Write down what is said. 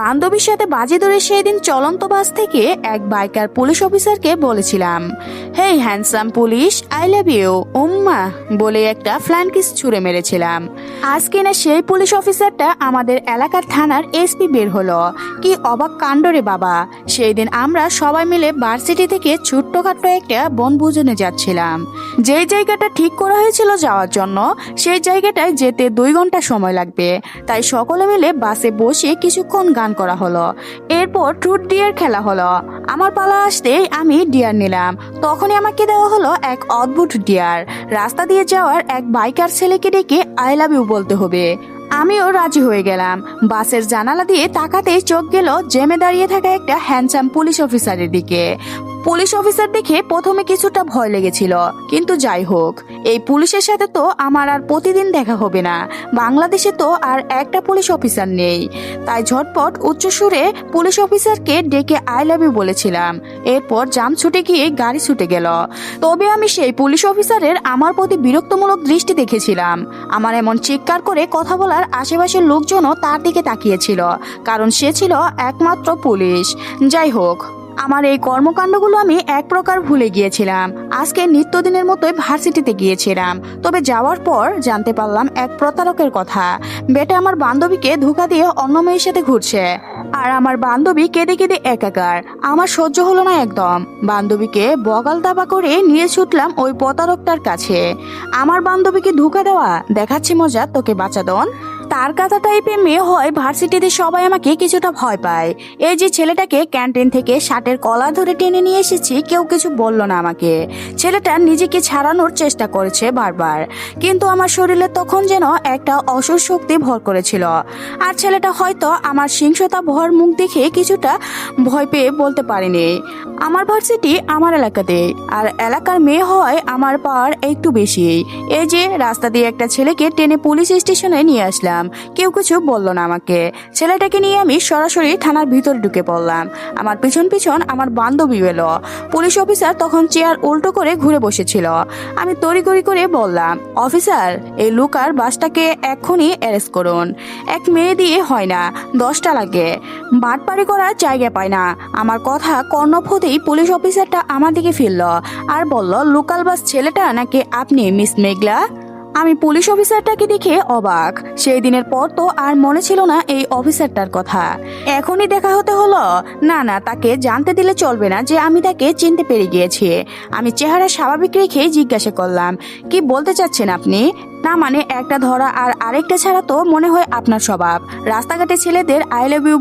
বান্ধবীর সাথে বাজি ধরে সেই দিন চলন্ত বাস থেকে এক বাইকার পুলিশ অফিসারকে বলেছিলাম, hey handsome police, I love you উম্মা বলে একটা ফ্ল্যান কিস ছুঁড়ে মেরেছিলাম। আজকে না সেই পুলিশ অফিসারটা আমাদের এলাকার থানার এসপি বের হলো। কি অবাক কাণ্ড রে বাবা। সেই দিন আমরা সবাই মিলে ভার্সিটি থেকে ছোট্টখাট্ট একটা বনভোজনে যাচ্ছিলাম। যেই জায়গাটা ঠিক করা হয়েছিল যাওয়ার জন্য, সেই জায়গাটায় যেতে 2 ঘন্টা সময় লাগবে। তাই সকলে মিলে বাসে বসে কিছুক্ষণ গান করা হলো। এরপর ট্রুথ ডিয়ার খেলা হলো। আমার পালা আসতেই আমি ডিয়ার নিলাম। তখনই আমাকে দেওয়া হলো এক অদ্ভুত ডিয়ার। রাস্তা দিয়ে যাওয়ার এক বাইকার ছেলেকে ডেকে আই লাভ ইউ বলতে হবে। আমিও রাজি হয়ে গেলাম। বাসের জানালা দিয়ে তাকাতেই চোখ গেল জেমে দাঁড়িয়ে থাকা একটা হ্যান্ডসাম পুলিশ অফিসারের দিকে। পুলিশ অফিসার দেখে প্রথমে কিছুটা ভয় লেগেছিল, কিন্তু যাই হোক, এই পুলিশের সাথে তো আমার আর প্রতিদিন দেখা হবে না। বাংলাদেশে তো আর একটা পুলিশ অফিসার নেই। তাই ঝটপট উচ্চ সুরে পুলিশ অফিসারকে ডেকে আই লাভ ইউ বলেছিলাম। এরপর জাম ছুটে গিয়ে গাড়ি ছুটে গেল। তবে আমি সেই পুলিশ অফিসারের আমার প্রতি বিরক্তমূলক দৃষ্টি দেখেছিলাম। আমার এমন চিৎকার করে কথা বলার আশেপাশের লোকজনও তার দিকে তাকিয়েছিল, কারণ সে ছিল একমাত্র পুলিশ। যাই হোক, আমার এই কর্মকাণ্ডগুলো আমি এক প্রকার ভুলে গিয়েছিলাম। আজকে নিত্যদিনের মতোই ভার্সিটিতে গিয়েছিলাম। তবে যাওয়ার পর জানতে পারলাম এক প্রতারকের কথা। বেটা আমার বান্ধবীকে ধোঁকা দিয়ে অন্য মেয়ের সাথে ঘুরছে, আর আমার বান্ধবী কেঁদে কেঁদে একাকার। আমার সহ্য হলো না একদম। বান্ধবীকে বগাল দাবা করে নিয়ে ছুটলাম ওই প্রতারকটার কাছে। আমার বান্ধবীকে ধোঁকা দেওয়া দেখাচ্ছি মজা, তোকে বাঁচাদন। তার কাটা টাইপের মেয়ে হয় ভার্সিটিতে সবাই আমাকে কিছুটা ভয় পায়। এই যে ছেলেটাকে ক্যান্টিন থেকে শার্টের কলার ধরে টেনে নিয়ে এসেছি, কেউ কিছু বলল না আমাকে। ছেলেটা নিজেকে ছাড়ানোর চেষ্টা করেছে বারবার, কিন্তু আমার শরীরে তখন যেন একটা অসুর শক্তি ভর করেছিল। আর ছেলেটা হয়তো আমার হিংসতা ভর মুখ দেখে কিছুটা ভয় পেয়ে বলতে পারেনি। আমার ভার্সিটি আমার এলাকাতে, আর এলাকার মেয়ে হয় আমার পাওয়ার একটু বেশি। এই যে রাস্তা দিয়ে একটা ছেলেকে টেনে পুলিশ স্টেশনে নিয়ে আসলাম, কেউ কিছু বললো না আমাকে। ছেলেটাকে নিয়ে আমি সরাসরি থানার ভিতরে ঢুকে পড়লাম। আমার পিছন পিছন আমার বান্ধবী এলো। পুলিশ অফিসার তখন চেয়ার উল্টো করে ঘুরে বসেছিল। আমি তড়িঘড়ি করে বললাম, অফিসার, এই লুকার বাসটাকে এক্ষুনি অ্যারেস্ট করুন। এক মেয়ে দিয়ে হয় না, 10টা লাগে। বাটপাড়ি করার জায়গা পায় না। আমার কথা কর্ণপ হতেই পুলিশ অফিসারটা আমার দিকে ফিরল আর বলল, লোকাল বাস ছেলেটা নাকি আপনি মিস মেঘলা? আমি পুলিশ অফিসারটাকে দেখে অবাক। সেই দিনের পর তো আর মনে ছিল না এই অফিসারটার কথা। এখনই দেখা হতে হলো? না না, তাকে জানতে দিলে চলবে না যে আমি তাকে চিনতে পেরে গিয়েছি। আমি চেহারা স্বাভাবিক রেখে জিজ্ঞাসা করলাম, কি বলতে চাচ্ছেন আপনি? না মানে, একটা ধরা আর আরেকটা ছাড়া তো মনে হয় আপনার স্বভাব রাস্তাঘাটে ছেলেদের আই লাভ ইউ